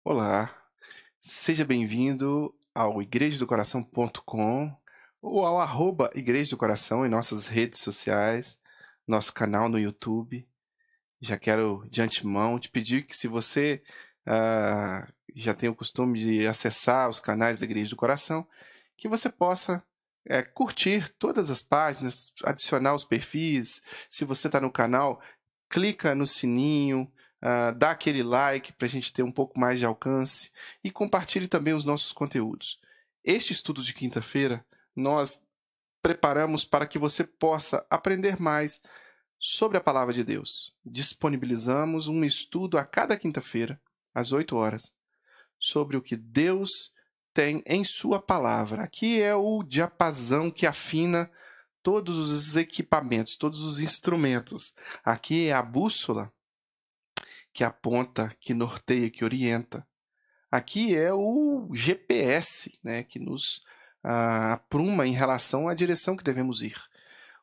Olá, seja bem-vindo ao igrejadocoração.com ou ao @igreja do coração em nossas redes sociais, nosso canal no YouTube. Já quero de antemão te pedir que se você já tem o costume de acessar os canais da Igreja do Coração, que você possa curtir todas as páginas, adicionar os perfis. Se você está no canal, clica no sininho, dá aquele like para a gente ter um pouco mais de alcance e compartilhe também os nossos conteúdos. Este estudo de quinta-feira nós preparamos para que você possa aprender mais sobre a palavra de Deus. Disponibilizamos um estudo a cada quinta-feira, às 8 horas, sobre o que Deus tem em sua palavra. Aqui é o diapasão que afina todos os equipamentos, todos os instrumentos. Aqui é a bússola que aponta, que norteia, que orienta. Aqui é o GPS, né, que nos apruma em relação à direção que devemos ir.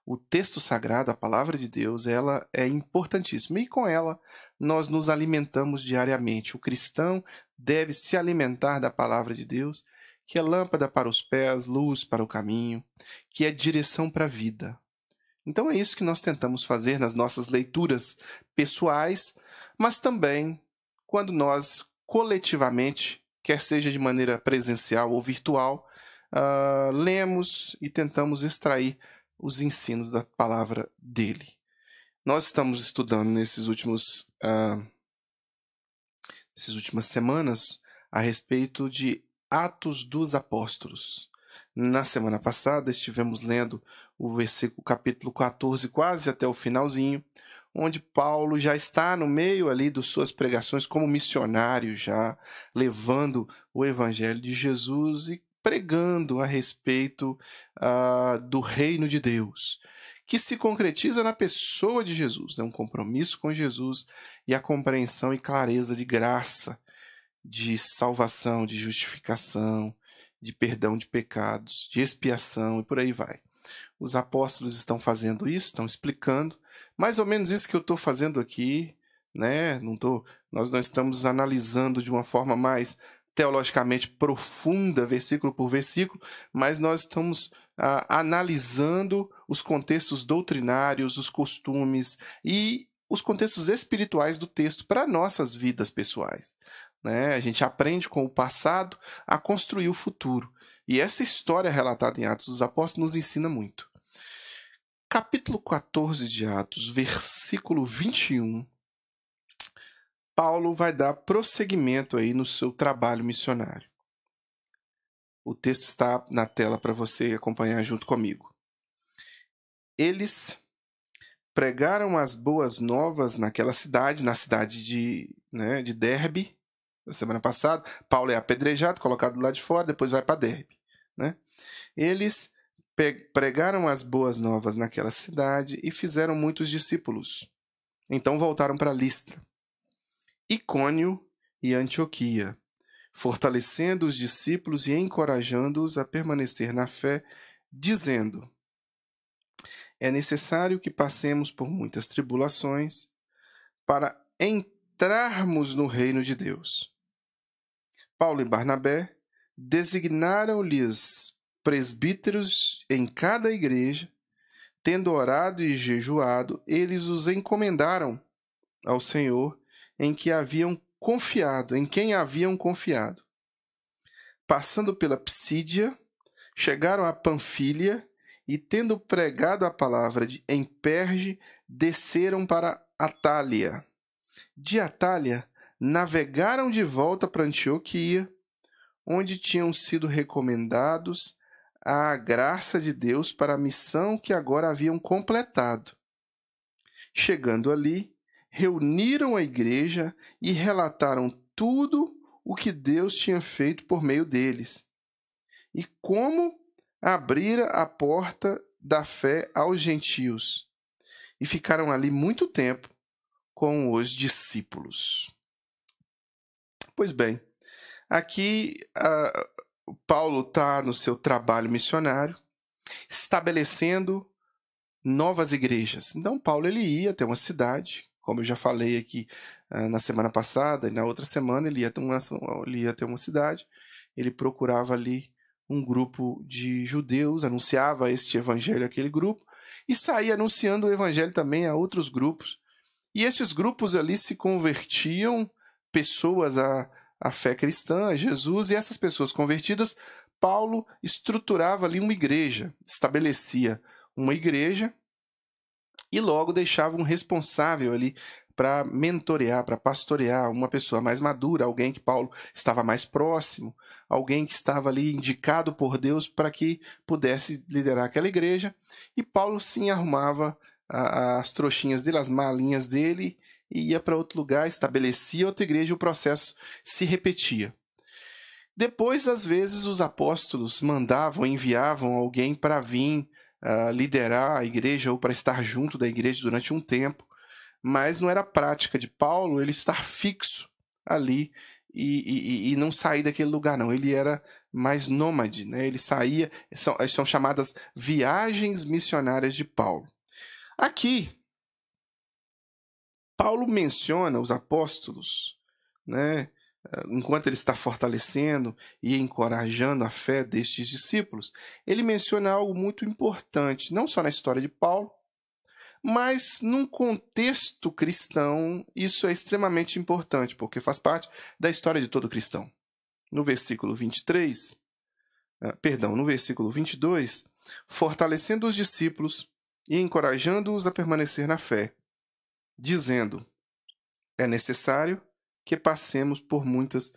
O texto sagrado, a palavra de Deus, ela é importantíssima e com ela nós nos alimentamos diariamente. O cristão deve se alimentar da palavra de Deus, que é lâmpada para os pés, luz para o caminho, que é direção para a vida. Então é isso que nós tentamos fazer nas nossas leituras pessoais, mas também quando nós coletivamente, quer seja de maneira presencial ou virtual, lemos e tentamos extrair os ensinos da palavra dele. Nós estamos estudando nessas últimas semanas a respeito de Atos dos Apóstolos. Na semana passada estivemos lendo o capítulo 14, quase até o finalzinho, onde Paulo já está no meio ali das suas pregações como missionário, já levando o evangelho de Jesus e pregando a respeito do reino de Deus, que se concretiza na pessoa de Jesus, um compromisso com Jesus e a compreensão e clareza de graça, de salvação, de justificação, de perdão de pecados, de expiação e por aí vai. Os apóstolos estão fazendo isso, estão explicando, mais ou menos isso que eu estou fazendo aqui, né? Nós não estamos analisando de uma forma mais teologicamente profunda, versículo por versículo, mas nós estamos analisando os contextos doutrinários, os costumes e os contextos espirituais do texto para nossas vidas pessoais. A gente aprende com o passado a construir o futuro. E essa história relatada em Atos dos Apóstolos nos ensina muito. Capítulo 14 de Atos, versículo 21, Paulo vai dar prosseguimento aí no seu trabalho missionário. O texto está na tela para você acompanhar junto comigo. Eles pregaram as boas novas naquela cidade, na cidade de Derbe. Na semana passada, Paulo é apedrejado, colocado lá de fora, depois vai para Derbe. Eles pregaram as boas novas naquela cidade e fizeram muitos discípulos. Então voltaram para Listra, Icônio e Antioquia, fortalecendo os discípulos e encorajando-os a permanecer na fé, dizendo: é necessário que passemos por muitas tribulações para entrarmos no reino de Deus. Paulo e Barnabé designaram-lhes presbíteros em cada igreja. Tendo orado e jejuado, eles os encomendaram ao Senhor em quem haviam confiado. Passando pela Psídia, chegaram a Panfília e, tendo pregado a palavra em Perge, desceram para Atália. De Atália, navegaram de volta para Antioquia, onde tinham sido recomendados à graça de Deus para a missão que agora haviam completado. Chegando ali, reuniram a igreja e relataram tudo o que Deus tinha feito por meio deles e como abrira a porta da fé aos gentios. E ficaram ali muito tempo com os discípulos. Pois bem, aqui Paulo está no seu trabalho missionário, estabelecendo novas igrejas. Então, Paulo ele ia até uma cidade, como eu já falei aqui na semana passada, e na outra semana ele ia ter uma cidade, ele procurava ali um grupo de judeus, anunciava este evangelho àquele grupo, e saía anunciando o evangelho também a outros grupos. E esses grupos ali se convertiam, pessoas à fé cristã, a Jesus, e essas pessoas convertidas, Paulo estruturava ali uma igreja, estabelecia uma igreja e logo deixava um responsável ali para mentorear, para pastorear, uma pessoa mais madura, alguém que Paulo estava mais próximo, alguém que estava ali indicado por Deus para que pudesse liderar aquela igreja. E Paulo sim arrumava as trouxinhas dele, as malinhas dele, e ia para outro lugar, estabelecia outra igreja e o processo se repetia. Depois, às vezes, os apóstolos enviavam alguém para vir liderar a igreja ou para estar junto da igreja durante um tempo, mas não era prática de Paulo ele estar fixo ali e não sair daquele lugar, não. Ele era mais nômade, né? Ele saía, são chamadas viagens missionárias de Paulo. Aqui, Paulo menciona os apóstolos, né? Enquanto ele está fortalecendo e encorajando a fé destes discípulos, ele menciona algo muito importante, não só na história de Paulo, mas num contexto cristão, isso é extremamente importante, porque faz parte da história de todo cristão. No versículo 22, fortalecendo os discípulos e encorajando-os a permanecer na fé, dizendo: é necessário que passemos por muitas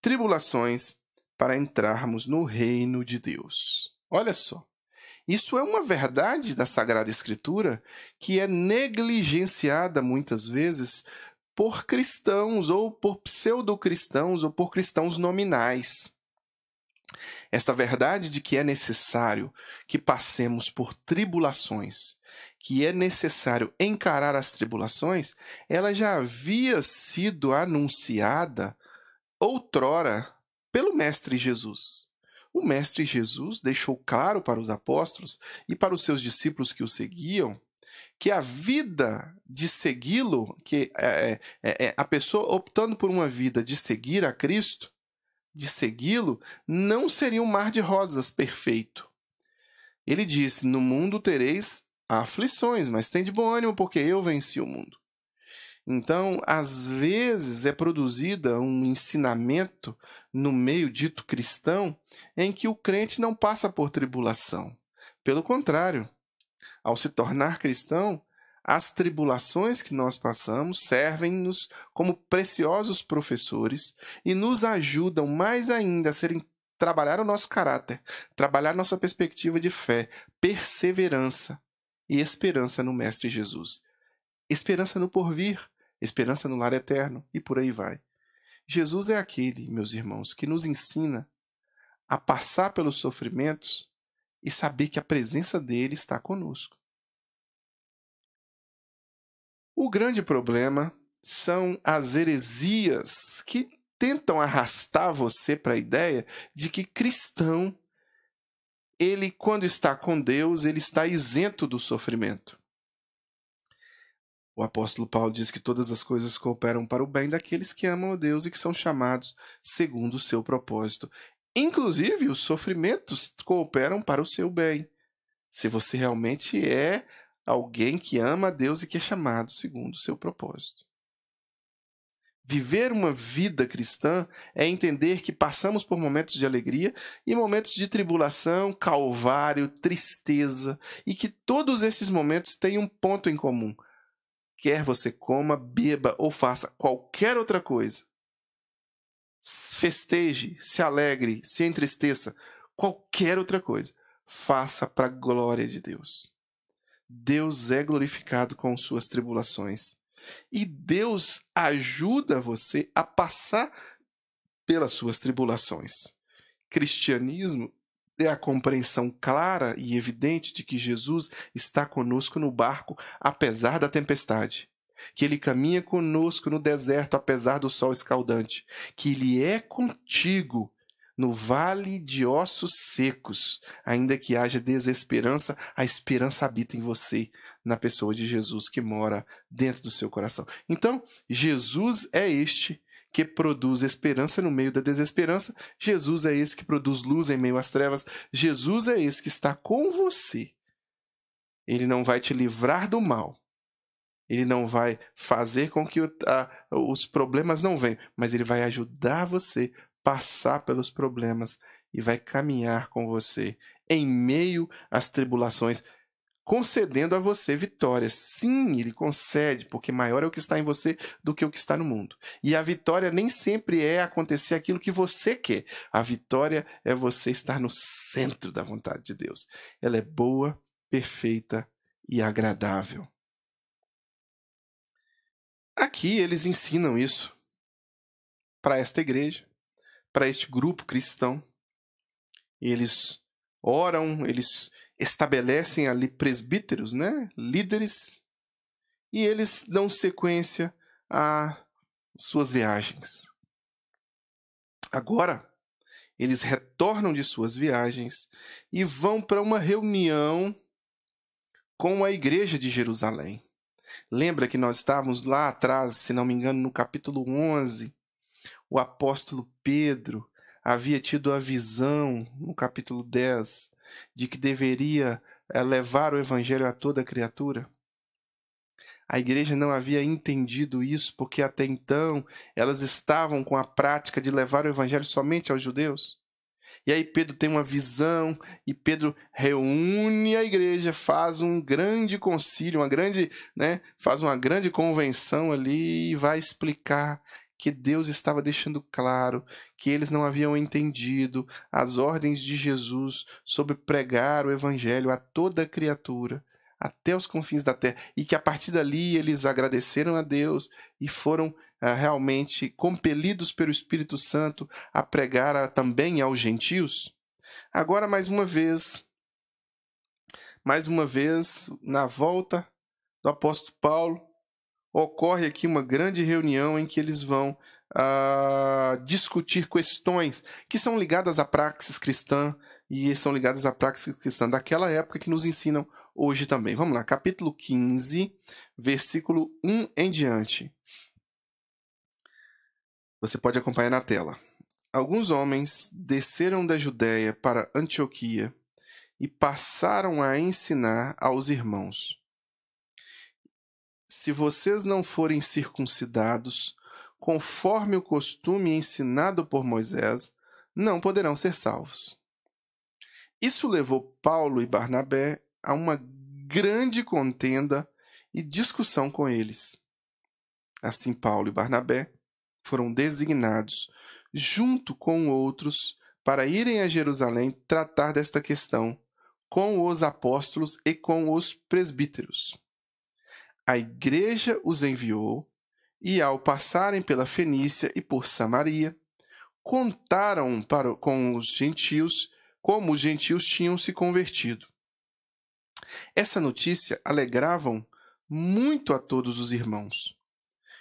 tribulações para entrarmos no reino de Deus. Olha só, isso é uma verdade da Sagrada Escritura que é negligenciada muitas vezes por cristãos ou por pseudo-cristãos ou por cristãos nominais. Esta verdade de que é necessário que passemos por tribulações, que é necessário encarar as tribulações, ela já havia sido anunciada outrora pelo Mestre Jesus. O Mestre Jesus deixou claro para os apóstolos e para os seus discípulos que o seguiam que a vida de segui-lo, que a pessoa optando por uma vida de seguir a Cristo, de segui-lo, não seria um mar de rosas perfeito. Ele disse: no mundo tereis aflições, mas tende bom ânimo, porque eu venci o mundo. Então, às vezes é produzida um ensinamento no meio dito cristão em que o crente não passa por tribulação. Pelo contrário, ao se tornar cristão, as tribulações que nós passamos servem-nos como preciosos professores e nos ajudam mais ainda a trabalhar o nosso caráter, trabalhar nossa perspectiva de fé, perseverança e esperança no Mestre Jesus. Esperança no porvir, esperança no lar eterno e por aí vai. Jesus é aquele, meus irmãos, que nos ensina a passar pelos sofrimentos e saber que a presença dele está conosco. O grande problema são as heresias que tentam arrastar você para a ideia de que cristão, ele, quando está com Deus, ele está isento do sofrimento. O apóstolo Paulo diz que todas as coisas cooperam para o bem daqueles que amam a Deus e que são chamados segundo o seu propósito. Inclusive, os sofrimentos cooperam para o seu bem. Se você realmente é alguém que ama a Deus e que é chamado segundo o seu propósito. Viver uma vida cristã é entender que passamos por momentos de alegria e momentos de tribulação, calvário, tristeza, e que todos esses momentos têm um ponto em comum. Quer você coma, beba ou faça qualquer outra coisa, festeje, se alegre, se entristeça, qualquer outra coisa, faça para a glória de Deus. Deus é glorificado com suas tribulações. E Deus ajuda você a passar pelas suas tribulações. Cristianismo é a compreensão clara e evidente de que Jesus está conosco no barco apesar da tempestade, que ele caminha conosco no deserto apesar do sol escaldante, que ele é contigo no vale de ossos secos, ainda que haja desesperança, a esperança habita em você, na pessoa de Jesus que mora dentro do seu coração. Então, Jesus é este que produz esperança no meio da desesperança. Jesus é esse que produz luz em meio às trevas. Jesus é esse que está com você. Ele não vai te livrar do mal. Ele não vai fazer com que os problemas não venham, mas ele vai ajudar você a passar pelos problemas e vai caminhar com você em meio às tribulações, concedendo a você vitórias. Sim, ele concede, porque maior é o que está em você do que o que está no mundo. E a vitória nem sempre é acontecer aquilo que você quer. A vitória é você estar no centro da vontade de Deus. Ela é boa, perfeita e agradável. Aqui eles ensinam isso para esta igreja, para este grupo cristão. Eles oram, eles estabelecem ali presbíteros, né? Líderes, e eles dão sequência às suas viagens. Agora, eles retornam de suas viagens e vão para uma reunião com a igreja de Jerusalém. Lembra que nós estávamos lá atrás, se não me engano, no capítulo 11, o apóstolo Pedro havia tido a visão, no capítulo 10, de que deveria levar o evangelho a toda criatura. A igreja não havia entendido isso, porque até então elas estavam com a prática de levar o evangelho somente aos judeus. E aí Pedro tem uma visão, e Pedro reúne a igreja, faz um grande concílio, faz uma grande convenção ali e vai explicar que Deus estava deixando claro que eles não haviam entendido as ordens de Jesus sobre pregar o evangelho a toda criatura, até os confins da terra, e que a partir dali eles agradeceram a Deus e foram realmente compelidos pelo Espírito Santo a pregar também aos gentios. Agora, mais uma vez, na volta do apóstolo Paulo, ocorre aqui uma grande reunião em que eles vão discutir questões que são ligadas à praxis cristã e são ligadas à praxis cristã daquela época que nos ensinam hoje também. Vamos lá, capítulo 15, versículo 1 em diante. Você pode acompanhar na tela. Alguns homens desceram da Judéia para Antioquia e passaram a ensinar aos irmãos: se vocês não forem circuncidados, conforme o costume ensinado por Moisés, não poderão ser salvos. Isso levou Paulo e Barnabé a uma grande contenda e discussão com eles. Assim, Paulo e Barnabé foram designados, junto com outros, para irem a Jerusalém tratar desta questão com os apóstolos e com os presbíteros. A igreja os enviou e, ao passarem pela Fenícia e por Samaria, contaram com os gentios como os gentios tinham se convertido. Essa notícia alegrava muito a todos os irmãos.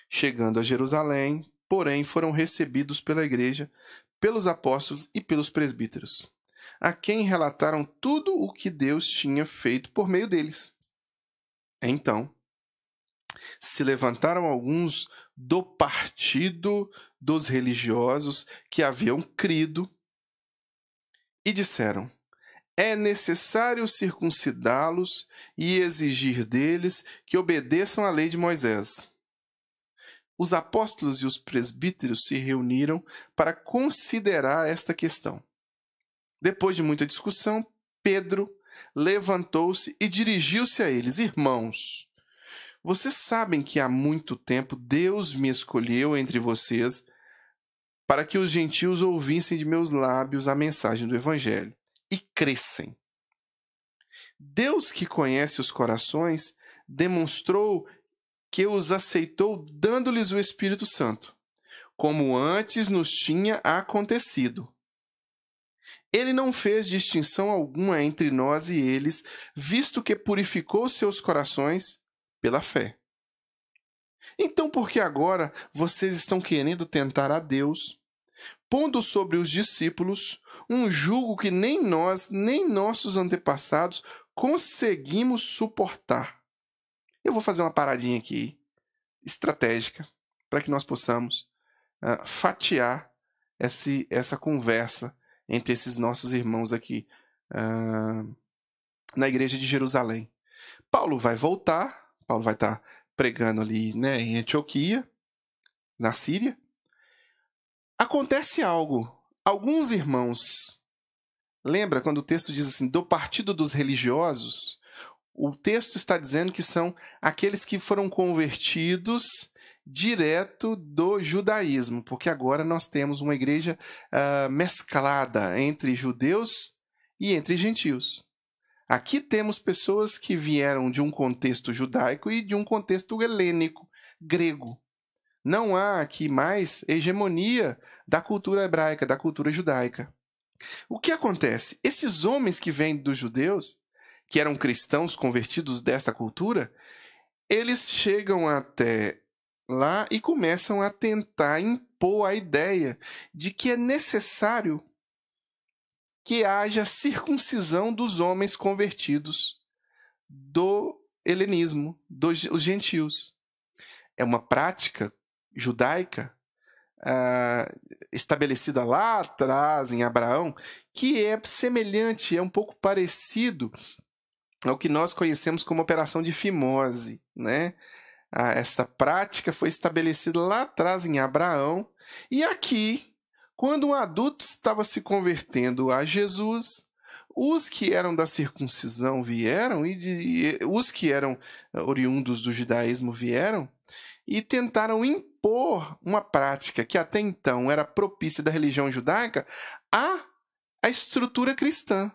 Chegando a Jerusalém, porém, foram recebidos pela igreja, pelos apóstolos e pelos presbíteros, a quem relataram tudo o que Deus tinha feito por meio deles. Então, se levantaram alguns do partido dos religiosos que haviam crido e disseram: é necessário circuncidá-los e exigir deles que obedeçam à lei de Moisés. Os apóstolos e os presbíteros se reuniram para considerar esta questão. Depois de muita discussão, Pedro levantou-se e dirigiu-se a eles: irmãos, vocês sabem que há muito tempo Deus me escolheu entre vocês para que os gentios ouvissem de meus lábios a mensagem do Evangelho e crescem. Deus, que conhece os corações, demonstrou que os aceitou dando-lhes o Espírito Santo, como antes nos tinha acontecido. Ele não fez distinção alguma entre nós e eles, visto que purificou seus corações pela fé. Então, por que agora vocês estão querendo tentar a Deus? pondo sobre os discípulos um jugo que nem nós, nem nossos antepassados conseguimos suportar. Eu vou fazer uma paradinha aqui, estratégica, para que nós possamos fatiar essa conversa entre esses nossos irmãos aqui na igreja de Jerusalém. Paulo vai voltar, Paulo vai estar pregando ali, né, em Antioquia, na Síria. Acontece algo. Alguns irmãos, lembra quando o texto diz assim, do partido dos religiosos? O texto está dizendo que são aqueles que foram convertidos direto do judaísmo, porque agora nós temos uma igreja mesclada entre judeus e entre gentios. Aqui temos pessoas que vieram de um contexto judaico e de um contexto helênico, grego. Não há aqui mais hegemonia da cultura hebraica, da cultura judaica. O que acontece? Esses homens que vêm dos judeus, que eram cristãos convertidos desta cultura, eles chegam até lá e começam a tentar impor a ideia de que é necessário que haja circuncisão dos homens convertidos do helenismo, dos gentios. É uma prática judaica estabelecida lá atrás em Abraão, que é semelhante, é um pouco parecido ao que nós conhecemos como operação de fimose, né? Essa prática foi estabelecida lá atrás em Abraão, e aqui, quando um adulto estava se convertendo a Jesus, os que eram da circuncisão vieram, e os que eram oriundos do judaísmo vieram, e tentaram impor uma prática que até então era propícia da religião judaica à estrutura cristã.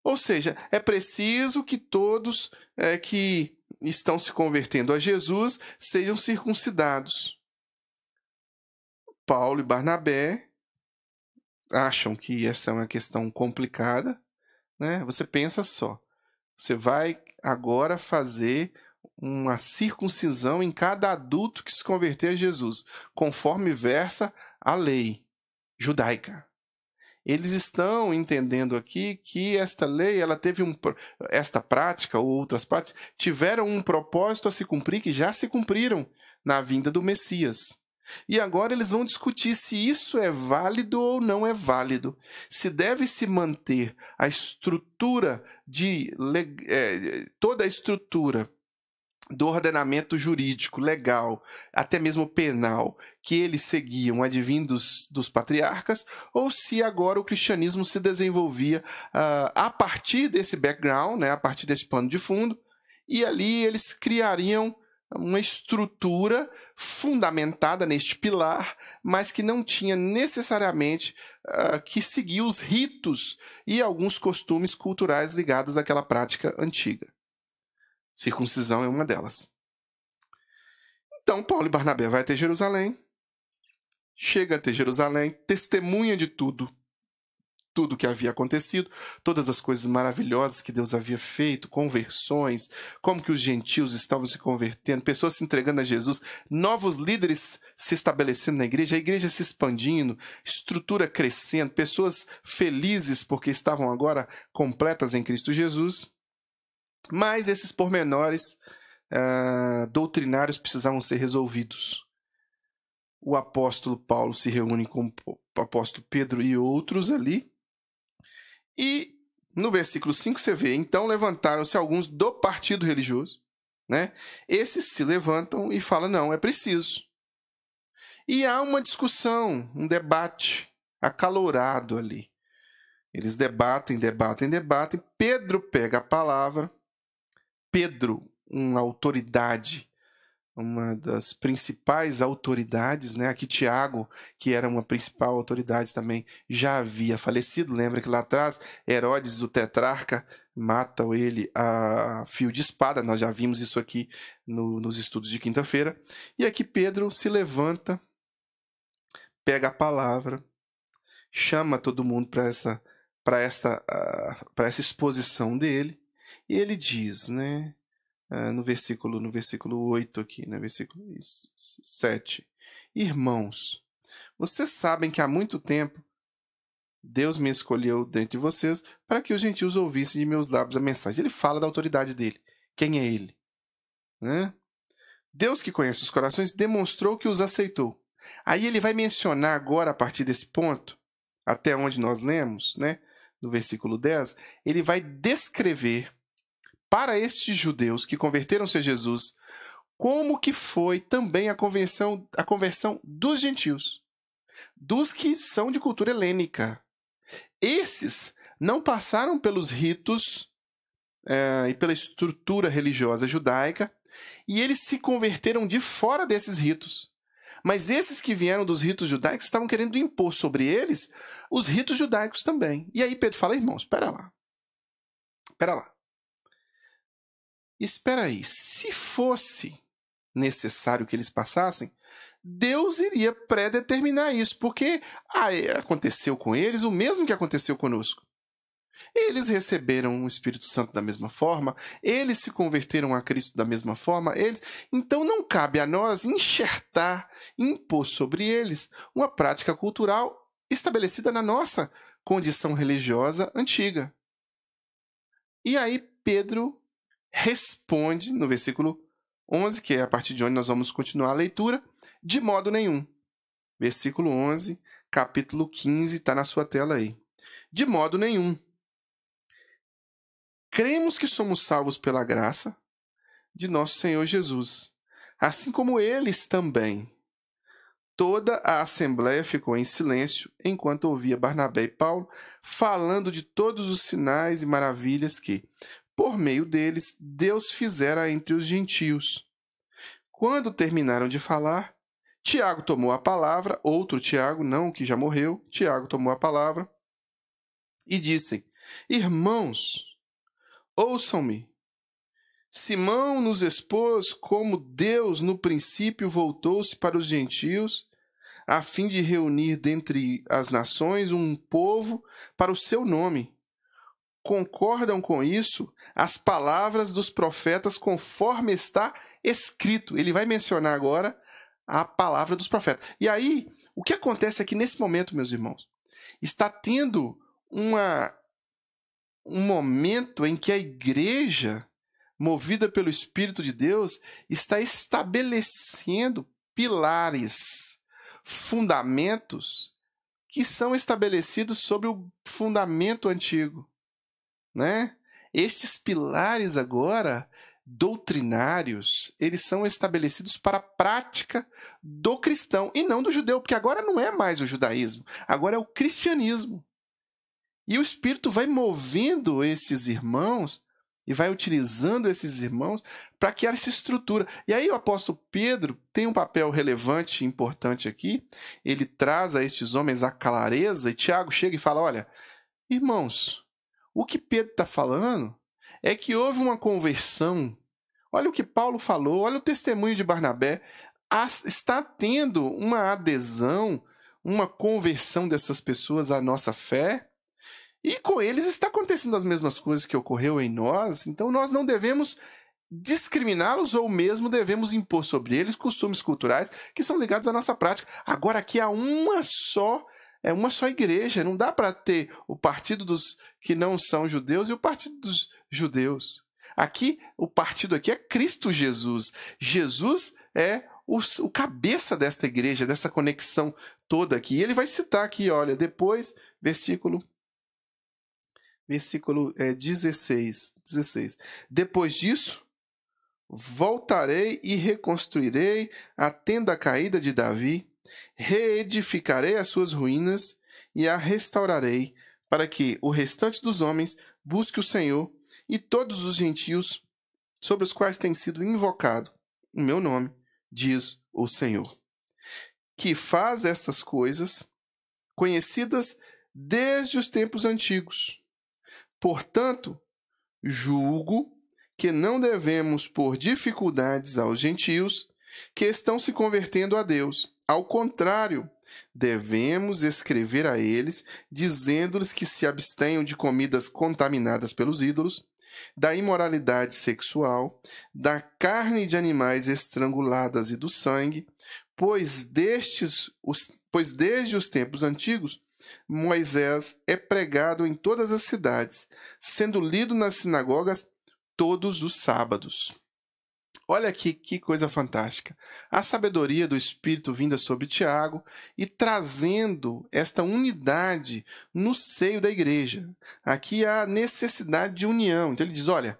Ou seja, é preciso que todos que estão se convertendo a Jesus sejam circuncidados. Paulo e Barnabé acham que essa é uma questão complicada, né? Você pensa só, você vai agora fazer uma circuncisão em cada adulto que se converter a Jesus, conforme versa a lei judaica. Eles estão entendendo aqui que esta lei, esta prática ou outras práticas tiveram um propósito a se cumprir que já se cumpriram na vinda do Messias. E agora eles vão discutir se isso é válido ou não é válido. Se deve se manter a estrutura toda a estrutura do ordenamento jurídico, legal, até mesmo penal, que eles seguiam advindos dos patriarcas, ou se agora o cristianismo se desenvolvia a partir desse background, né, a partir desse pano de fundo, e ali eles criariam uma estrutura fundamentada neste pilar, mas que não tinha necessariamente que seguir os ritos e alguns costumes culturais ligados àquela prática antiga. Circuncisão é uma delas. Então, Paulo e Barnabé vai até Jerusalém, chega até Jerusalém, testemunha de tudo que havia acontecido, todas as coisas maravilhosas que Deus havia feito, conversões, como que os gentios estavam se convertendo, pessoas se entregando a Jesus, novos líderes se estabelecendo na igreja, a igreja se expandindo, estrutura crescendo, pessoas felizes porque estavam agora completas em Cristo Jesus. Mas esses pormenores doutrinários precisavam ser resolvidos. O apóstolo Paulo se reúne com o apóstolo Pedro e outros ali. E no versículo 5 você vê, então levantaram-se alguns do partido religioso, né? Esses se levantam e falam, não, é preciso. E há uma discussão, um debate acalorado ali. Eles debatem. Pedro pega a palavra. Pedro, uma autoridade, uma das principais autoridades, né? Aqui Tiago, que era uma principal autoridade também, já havia falecido. Lembra que lá atrás Herodes, o tetrarca, mata ele a fio de espada. Nós já vimos isso aqui nos estudos de quinta-feira. E aqui Pedro se levanta, pega a palavra, chama todo mundo para essa exposição dele. E ele diz, né, no versículo 8 aqui, no versículo 7, irmãos, vocês sabem que há muito tempo Deus me escolheu dentre vocês para que os gentios ouvissem de meus lábios a mensagem. Ele fala da autoridade dele. Quem é ele? Né? Deus, que conhece os corações, demonstrou que os aceitou. Aí ele vai mencionar agora, a partir desse ponto, até onde nós lemos, né, no versículo 10, ele vai descrever para estes judeus que converteram-se a Jesus como que foi também a conversão dos gentios, dos que são de cultura helênica. Esses não passaram pelos ritos e pela estrutura religiosa judaica, e eles se converteram de fora desses ritos. Mas esses que vieram dos ritos judaicos estavam querendo impor sobre eles os ritos judaicos também. E aí Pedro fala, irmãos, espera lá. Espera aí, se fosse necessário que eles passassem, Deus iria predeterminar isso, porque aconteceu com eles o mesmo que aconteceu conosco. Eles receberam o Espírito Santo da mesma forma, eles se converteram a Cristo da mesma forma, então não cabe a nós impor sobre eles uma prática cultural estabelecida na nossa condição religiosa antiga. E aí Pedro responde no versículo 11, que é a partir de onde nós vamos continuar a leitura, de modo nenhum. Versículo 11, capítulo 15, está na sua tela aí. De modo nenhum. Cremos que somos salvos pela graça de nosso Senhor Jesus, assim como eles também. Toda a assembleia ficou em silêncio enquanto ouvia Barnabé e Paulo falando de todos os sinais e maravilhas que, por meio deles, Deus fizera entre os gentios. Quando terminaram de falar, Tiago tomou a palavra, outro Tiago, não o que já morreu, Tiago tomou a palavra e disse: Irmãos, ouçam-me. Simão nos expôs como Deus no princípio voltou-se para os gentios, a fim de reunir dentre as nações um povo para o seu nome. Concordam com isso as palavras dos profetas conforme está escrito. Ele vai mencionar agora a palavra dos profetas. E aí, o que acontece aqui nesse momento, meus irmãos? Está tendo um momento em que a igreja, movida pelo Espírito de Deus, está estabelecendo pilares, fundamentos que são estabelecidos sobre o fundamento antigo, né? Esses pilares agora, doutrinários, eles são estabelecidos para a prática do cristão e não do judeu, porque agora não é mais o judaísmo, agora é o cristianismo. E o Espírito vai movendo esses irmãos e vai utilizando esses irmãos para criar essa estrutura. E aí o apóstolo Pedro tem um papel relevante e importante aqui. Ele traz a estes homens a clareza e Tiago chega e fala, olha, irmãos, o que Pedro está falando é que houve uma conversão. Olha o que Paulo falou, olha o testemunho de Barnabé. Está tendo uma adesão, uma conversão dessas pessoas à nossa fé. E com eles está acontecendo as mesmas coisas que ocorreu em nós, então nós não devemos discriminá-los ou mesmo devemos impor sobre eles costumes culturais que são ligados à nossa prática. Agora aqui há uma só igreja, não dá para ter o partido dos que não são judeus e o partido dos judeus. Aqui, o partido aqui é Cristo Jesus. Jesus é o cabeça desta igreja, dessa conexão toda aqui. E ele vai citar aqui, olha, depois, versículo 16. Depois disso, voltarei e reconstruirei a tenda caída de Davi, reedificarei as suas ruínas e a restaurarei, para que o restante dos homens busque o Senhor e todos os gentios sobre os quais tem sido invocado o meu nome, diz o Senhor, que faz estas coisas conhecidas desde os tempos antigos. Portanto, julgo que não devemos pôr dificuldades aos gentios que estão se convertendo a Deus. Ao contrário, devemos escrever a eles, dizendo-lhes que se abstenham de comidas contaminadas pelos ídolos, da imoralidade sexual, da carne de animais estranguladas e do sangue, pois Pois desde os tempos antigos, Moisés é pregado em todas as cidades, sendo lido nas sinagogas todos os sábados. Olha aqui que coisa fantástica. A sabedoria do Espírito vinda sobre Tiago e trazendo esta unidade no seio da igreja. Aqui há necessidade de união. Então ele diz, olha,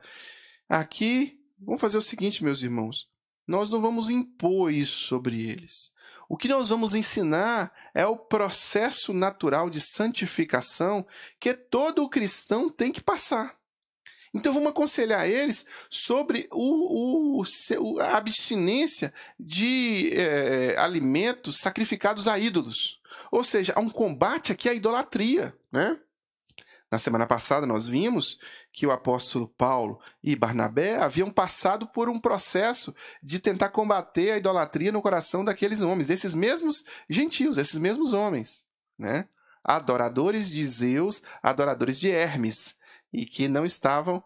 aqui vamos fazer o seguinte, meus irmãos, nós não vamos impor isso sobre eles. O que nós vamos ensinar é o processo natural de santificação que todo cristão tem que passar. Então vamos aconselhar eles sobre a abstinência de alimentos sacrificados a ídolos. Ou seja, há um combate aqui à idolatria, né? Na semana passada nós vimos que o apóstolo Paulo e Barnabé haviam passado por um processo de tentar combater a idolatria no coração daqueles homens, desses mesmos gentios, desses mesmos homens, né? Adoradores de Zeus, adoradores de Hermes, e que não estavam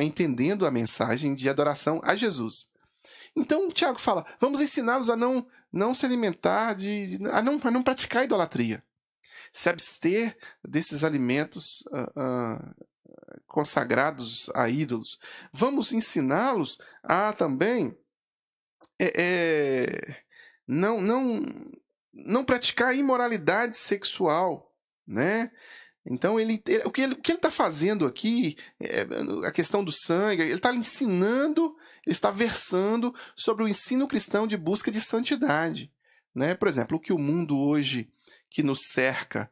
entendendo a mensagem de adoração a Jesus. Então, Tiago fala, vamos ensiná-los a não se alimentar, a não praticar idolatria. Se abster desses alimentos consagrados a ídolos. Vamos ensiná-los a também não praticar imoralidade sexual, né? Então, o que ele está fazendo aqui, a questão do sangue, ele está ensinando, ele está versando sobre o ensino cristão de busca de santidade, né? Por exemplo, o que o mundo hoje que nos cerca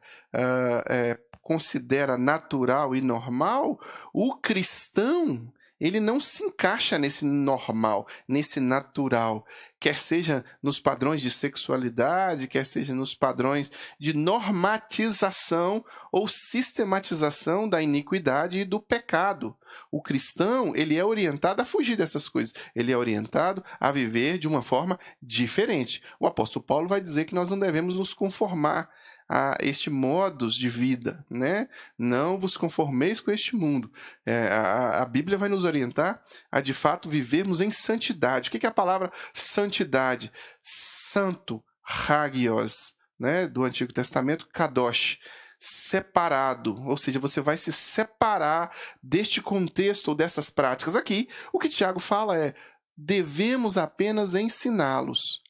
considera natural e normal, o cristão ele não se encaixa nesse normal, nesse natural, quer seja nos padrões de sexualidade, quer seja nos padrões de normatização ou sistematização da iniquidade e do pecado. O cristão, ele é orientado a fugir dessas coisas, ele é orientado a viver de uma forma diferente. O apóstolo Paulo vai dizer que nós não devemos nos conformar a este modus de vida, né? Não vos conformeis com este mundo. A Bíblia vai nos orientar a, de fato, vivermos em santidade. O que é a palavra santidade? Santo, hagios, né? Do Antigo Testamento, kadosh, separado, ou seja, você vai se separar deste contexto ou dessas práticas. Aqui, o que Tiago fala é, devemos apenas ensiná-los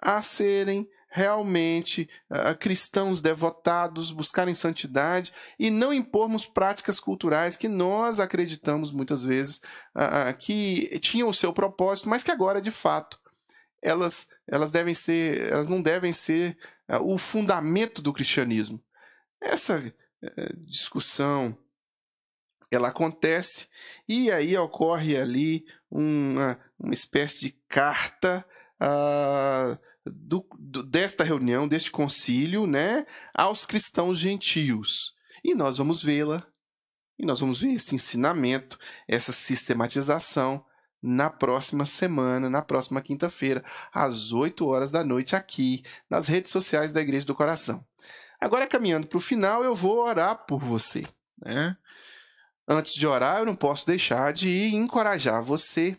a serem realmente cristãos devotados, buscarem santidade e não impormos práticas culturais que nós acreditamos muitas vezes que tinham o seu propósito, mas que agora, de fato, elas não devem ser o fundamento do cristianismo. Essa discussão ela acontece e aí ocorre ali uma espécie de carta desta reunião, deste concílio, né, aos cristãos gentios. E nós vamos vê-la, e nós vamos ver esse ensinamento, essa sistematização na próxima semana, na próxima quinta-feira, às 8 da noite, aqui, nas redes sociais da Igreja do Coração. Agora, caminhando para o final, eu vou orar por você, né? Antes de orar, eu não posso deixar de encorajar você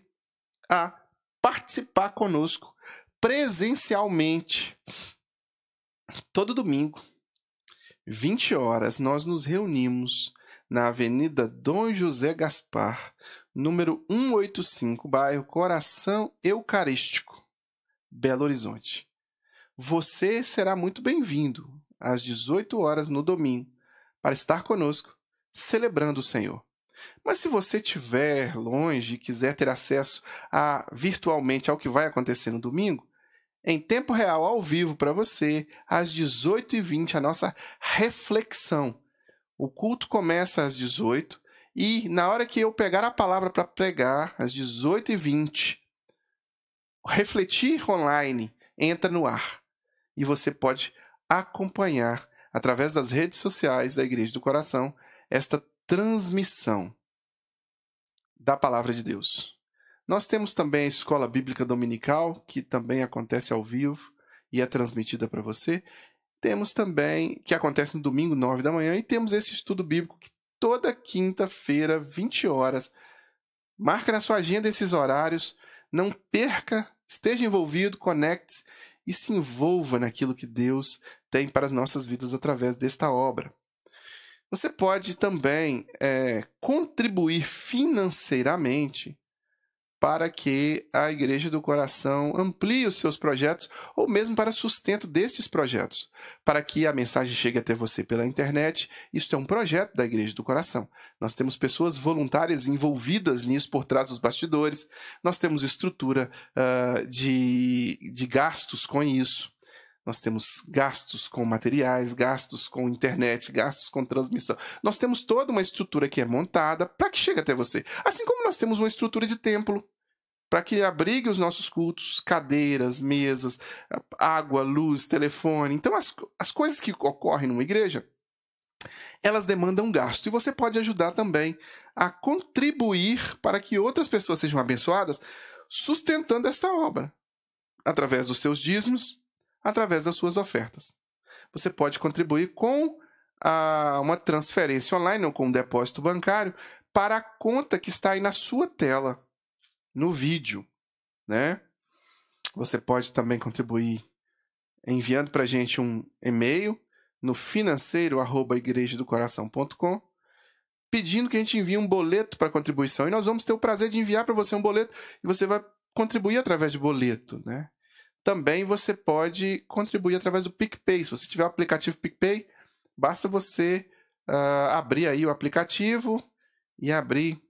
a participar conosco presencialmente. Todo domingo, 20 horas, nós nos reunimos na Avenida Dom José Gaspar, número 185, bairro Coração Eucarístico, Belo Horizonte. Você será muito bem-vindo às 18 horas no domingo para estar conosco, celebrando o Senhor. Mas se você estiver longe e quiser ter acesso virtualmente ao que vai acontecer no domingo, em tempo real, ao vivo para você, às 18h20, a nossa reflexão. O culto começa às 18h e na hora que eu pegar a palavra para pregar, às 18h20, Refletir Online entra no ar. E você pode acompanhar, através das redes sociais da Igreja do Coração, esta transmissão da Palavra de Deus. Nós temos também a Escola Bíblica Dominical, que também acontece ao vivo e é transmitida para você. Temos também, que acontece no domingo, 9 da manhã, e temos esse estudo bíblico que toda quinta-feira, 20 horas. Marca na sua agenda esses horários, não perca, esteja envolvido, conecte-se e se envolva naquilo que Deus tem para as nossas vidas através desta obra. Você pode também contribuir financeiramente para que a Igreja do Coração amplie os seus projetos ou mesmo para sustento destes projetos, para que a mensagem chegue até você pela internet. Isso é um projeto da Igreja do Coração. Nós temos pessoas voluntárias envolvidas nisso por trás dos bastidores, nós temos estrutura de gastos com isso. Nós temos gastos com materiais, gastos com internet, gastos com transmissão. Nós temos toda uma estrutura que é montada para que chegue até você. Assim como nós temos uma estrutura de templo para que abrigue os nossos cultos, cadeiras, mesas, água, luz, telefone. Então, as coisas que ocorrem numa igreja, elas demandam gasto. E você pode ajudar também a contribuir para que outras pessoas sejam abençoadas, sustentando esta obra, através dos seus dízimos, através das suas ofertas. Você pode contribuir com uma transferência online ou com um depósito bancário para a conta que está aí na sua tela, no vídeo, né? Você pode também contribuir enviando para a gente um e-mail no financeiro@igrejadocoração.com, pedindo que a gente envie um boleto para contribuição. E nós vamos ter o prazer de enviar para você um boleto e você vai contribuir através de boleto, né? Também você pode contribuir através do PicPay. Se você tiver o aplicativo PicPay, basta você abrir aí o aplicativo e abrir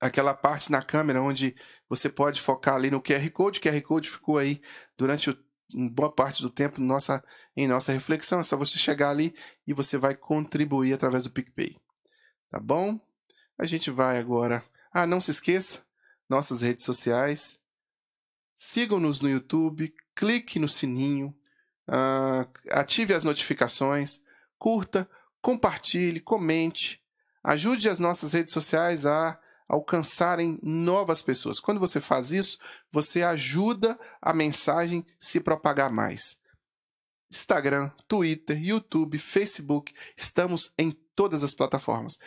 aquela parte na câmera onde você pode focar ali no QR Code. O QR Code ficou aí durante uma boa parte do tempo em nossa reflexão. É só você chegar ali e você vai contribuir através do PicPay. Tá bom? A gente vai agora... não se esqueça, nossas redes sociais. Sigam-nos no YouTube, clique no sininho, ative as notificações, curta, compartilhe, comente. Ajude as nossas redes sociais a alcançarem novas pessoas. Quando você faz isso, você ajuda a mensagem se propagar mais. Instagram, Twitter, YouTube, Facebook, estamos em todas as plataformas.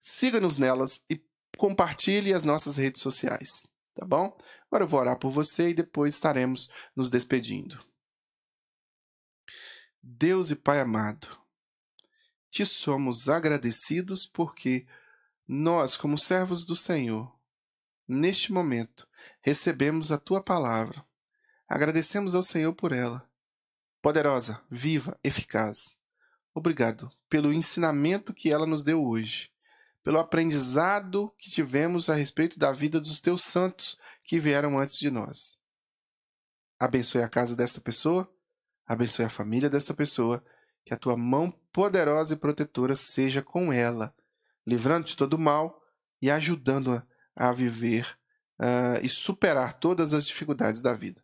Siga-nos nelas e compartilhe as nossas redes sociais. Tá bom? Agora eu vou orar por você e depois estaremos nos despedindo. Deus e Pai amado, te somos agradecidos porque nós, como servos do Senhor, neste momento, recebemos a Tua palavra. Agradecemos ao Senhor por ela. Poderosa, viva, eficaz. Obrigado pelo ensinamento que ela nos deu hoje, pelo aprendizado que tivemos a respeito da vida dos Teus santos que vieram antes de nós. Abençoe a casa desta pessoa, abençoe a família desta pessoa, que a Tua mão poderosa e protetora seja com ela, livrando de todo mal e ajudando-a a viver e superar todas as dificuldades da vida.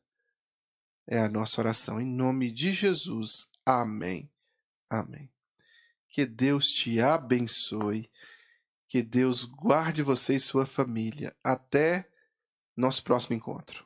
É a nossa oração em nome de Jesus. Amém. Amém. Que Deus te abençoe. Que Deus guarde você e sua família. Até nosso próximo encontro.